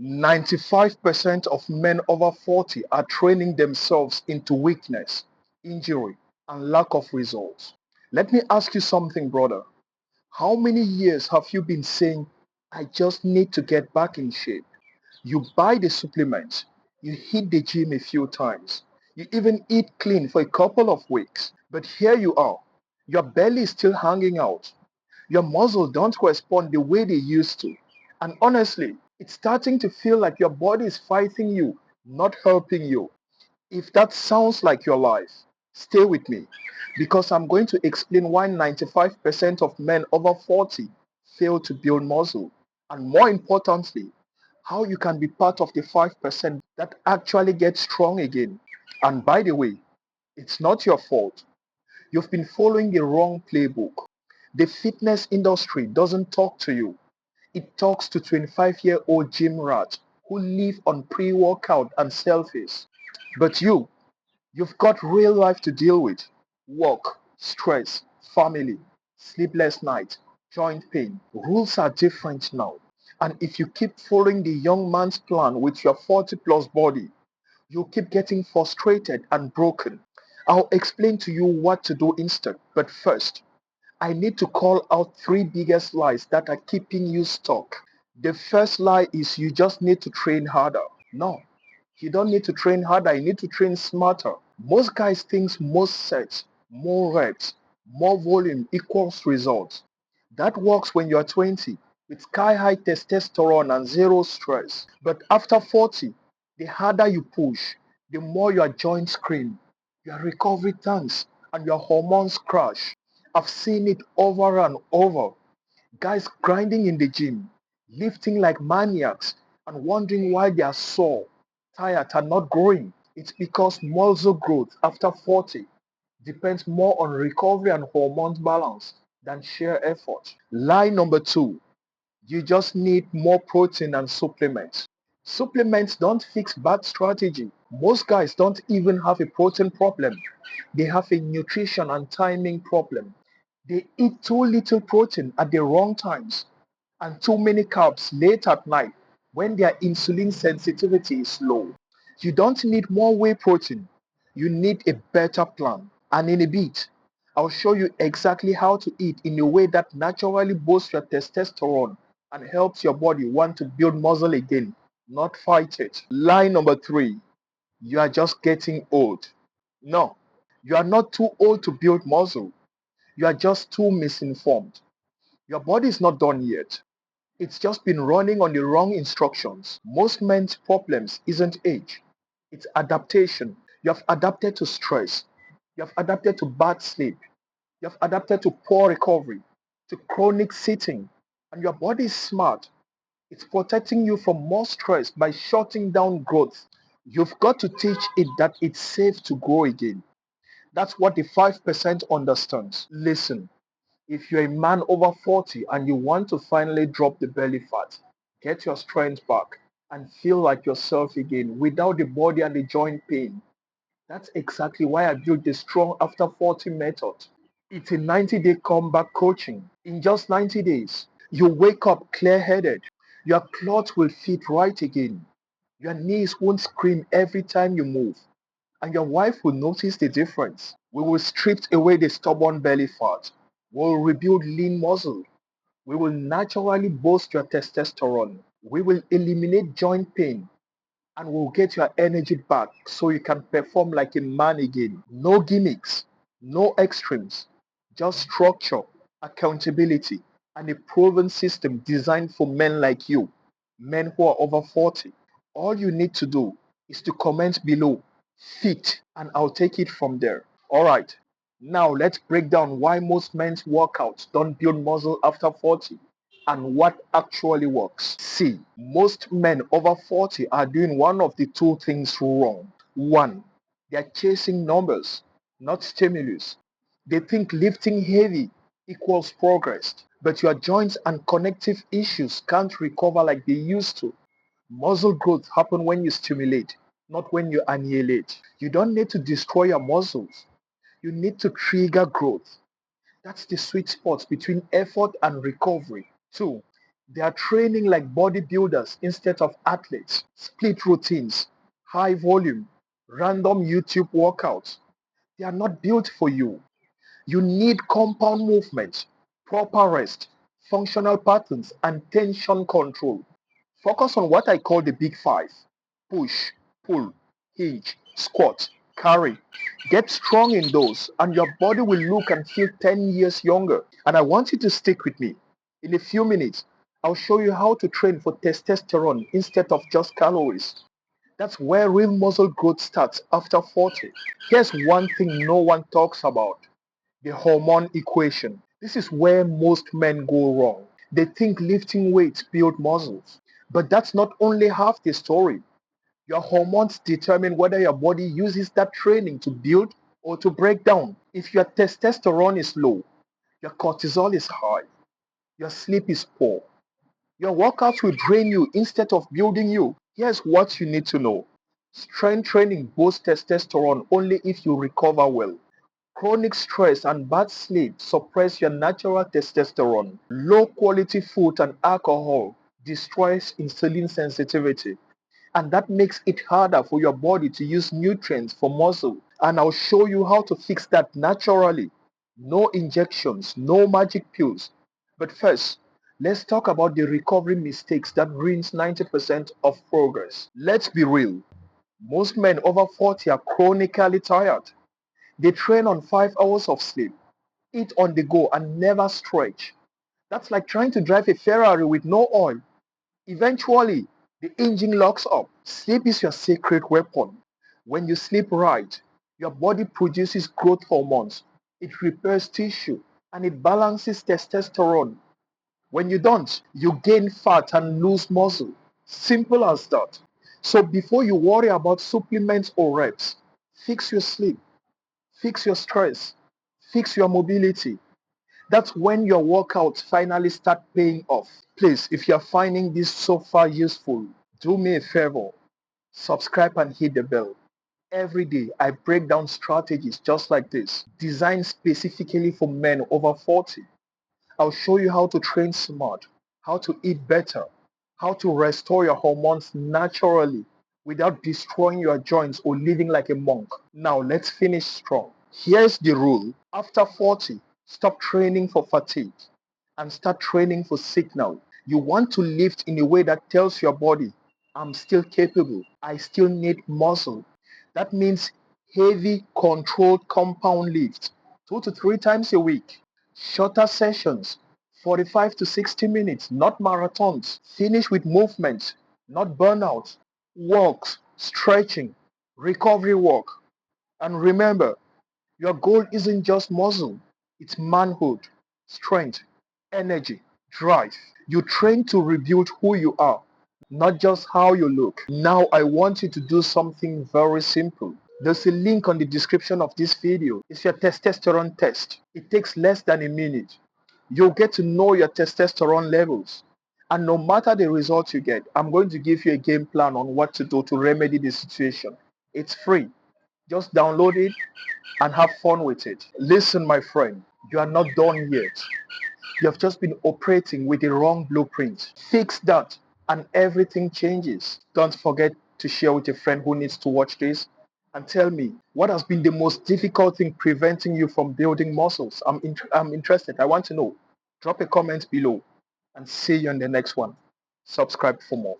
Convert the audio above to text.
95% of men over 40 are training themselves into weakness, injury, and lack of results. Let me ask you something, brother. How many years have you been saying, I just need to get back in shape? You buy the supplements, you hit the gym a few times, you even eat clean for a couple of weeks. But here you are, your belly is still hanging out. Your muscles don't respond the way they used to. And honestly, it's starting to feel like your body is fighting you, not helping you. If that sounds like your life, stay with me because I'm going to explain why 95% of men over 40 fail to build muscle. And more importantly, how you can be part of the 5% that actually get strong again. And by the way, it's not your fault. You've been following the wrong playbook. The fitness industry doesn't talk to you. It talks to 25-year-old gym rats who live on pre-workout and selfies. But you've got real life to deal with. Work, stress, family, sleepless nights, joint pain. Rules are different now. And if you keep following the young man's plan with your 40 plus body, you'll keep getting frustrated and broken. I'll explain to you what to do instead. But first, I need to call out three biggest lies that are keeping you stuck. The first lie is you just need to train harder. No, you don't need to train harder, you need to train smarter. Most guys think most sets, more reps, more volume equals results. That works when you're 20 with sky high testosterone and zero stress. But after 40, the harder you push, the more your joints scream, your recovery tanks, and your hormones crash. I've seen it over and over. Guys grinding in the gym, lifting like maniacs, and wondering why they are sore, tired, and not growing. It's because muscle growth after 40 depends more on recovery and hormone balance than sheer effort. Lie number two, you just need more protein and supplements. Supplements don't fix bad strategy. Most guys don't even have a protein problem. They have a nutrition and timing problem. They eat too little protein at the wrong times and too many carbs late at night when their insulin sensitivity is low. You don't need more whey protein. You need a better plan. And in a bit, I'll show you exactly how to eat in a way that naturally boosts your testosterone and helps your body want to build muscle again, not fight it. Lie number three, you are just getting old. No, you are not too old to build muscle. You are just too misinformed. Your body is not done yet. It's just been running on the wrong instructions. Most men's problems isn't age, it's adaptation. You have adapted to stress. You have adapted to bad sleep. You have adapted to poor recovery, to chronic sitting. And your body is smart. It's protecting you from more stress by shutting down growth. You've got to teach it that it's safe to grow again. That's what the 5% understands. Listen, if you're a man over 40 and you want to finally drop the belly fat, get your strength back, and feel like yourself again without the body and the joint pain, that's exactly why I built the Strong After 40 method. It's a 90-day comeback coaching. In just 90 days, you wake up clear-headed. Your clothes will fit right again. Your knees won't scream every time you move. And your wife will notice the difference. We will strip away the stubborn belly fat. We'll rebuild lean muscle. We will naturally boost your testosterone. We will eliminate joint pain and we'll get your energy back so you can perform like a man again. No gimmicks, no extremes, just structure, accountability, and a proven system designed for men like you, men who are over 40. All you need to do is to comment below, fit, and I'll take it from there. All right, now let's break down why most men's workouts don't build muscle after 40 and what actually works. See, most men over 40 are doing one of the two things wrong. One, they are chasing numbers, not stimulus. They think lifting heavy equals progress, but your joints and connective issues can't recover like they used to. Muscle growth happens when you stimulate, not when you annihilate. You don't need to destroy your muscles. You need to trigger growth. That's the sweet spot between effort and recovery. Two, They are training like bodybuilders instead of athletes. Split routines, high volume, random YouTube workouts. They are not built for you. You need compound movement, proper rest, functional patterns, and tension control. Focus on what I call the big five: push, pull, hinge, squat, carry. Get strong in those, and your body will look and feel 10 years younger. And I want you to stick with me. In a few minutes, I'll show you how to train for testosterone instead of just calories. That's where real muscle growth starts after 40. Here's one thing no one talks about: the hormone equation. This is where most men go wrong. They think lifting weights build muscles. But that's not only half the story. Your hormones determine whether your body uses that training to build or to break down. If your testosterone is low, your cortisol is high, your sleep is poor, your workouts will drain you instead of building you. Here's what you need to know. Strength training boosts testosterone only if you recover well. Chronic stress and bad sleep suppress your natural testosterone. Low quality food and alcohol destroys insulin sensitivity, and that makes it harder for your body to use nutrients for muscle. And I'll show you how to fix that naturally. No injections, no magic pills. But first, let's talk about the recovery mistakes that ruins 90% of progress. Let's be real. Most men over 40 are chronically tired. They train on 5 hours of sleep, eat on the go, and never stretch. That's like trying to drive a Ferrari with no oil. Eventually, the engine locks up. Sleep is your secret weapon. When you sleep right, your body produces growth hormones. It repairs tissue and it balances testosterone. When you don't, you gain fat and lose muscle. Simple as that. So before you worry about supplements or reps, fix your sleep, fix your stress, fix your mobility. That's when your workouts finally start paying off. Please, if you're finding this so far useful, do me a favor. Subscribe and hit the bell. Every day, I break down strategies just like this, designed specifically for men over 40. I'll show you how to train smart, how to eat better, how to restore your hormones naturally without destroying your joints or living like a monk. Now, let's finish strong. Here's the rule. After 40, stop training for fatigue and start training for signal. You want to lift in a way that tells your body, I'm still capable. I still need muscle. That means heavy, controlled compound lifts 2 to 3 times a week. Shorter sessions, 45 to 60 minutes, not marathons. Finish with movement, not burnout. Walks, stretching, recovery work. And remember, your goal isn't just muscle, it's manhood, strength, energy, drive. You train to rebuild who you are, not just how you look. Now I want you to do something very simple. There's a link on the description of this video. It's your testosterone test. It takes less than a minute. You'll get to know your testosterone levels. And no matter the results you get, I'm going to give you a game plan on what to do to remedy the situation. It's free. Just download it and have fun with it. Listen, my friend, you are not done yet. You have just been operating with the wrong blueprint. Fix that and everything changes. Don't forget to share with a friend who needs to watch this and tell me what has been the most difficult thing preventing you from building muscles. I'm interested. I want to know. Drop a comment below and see you on the next one. Subscribe for more.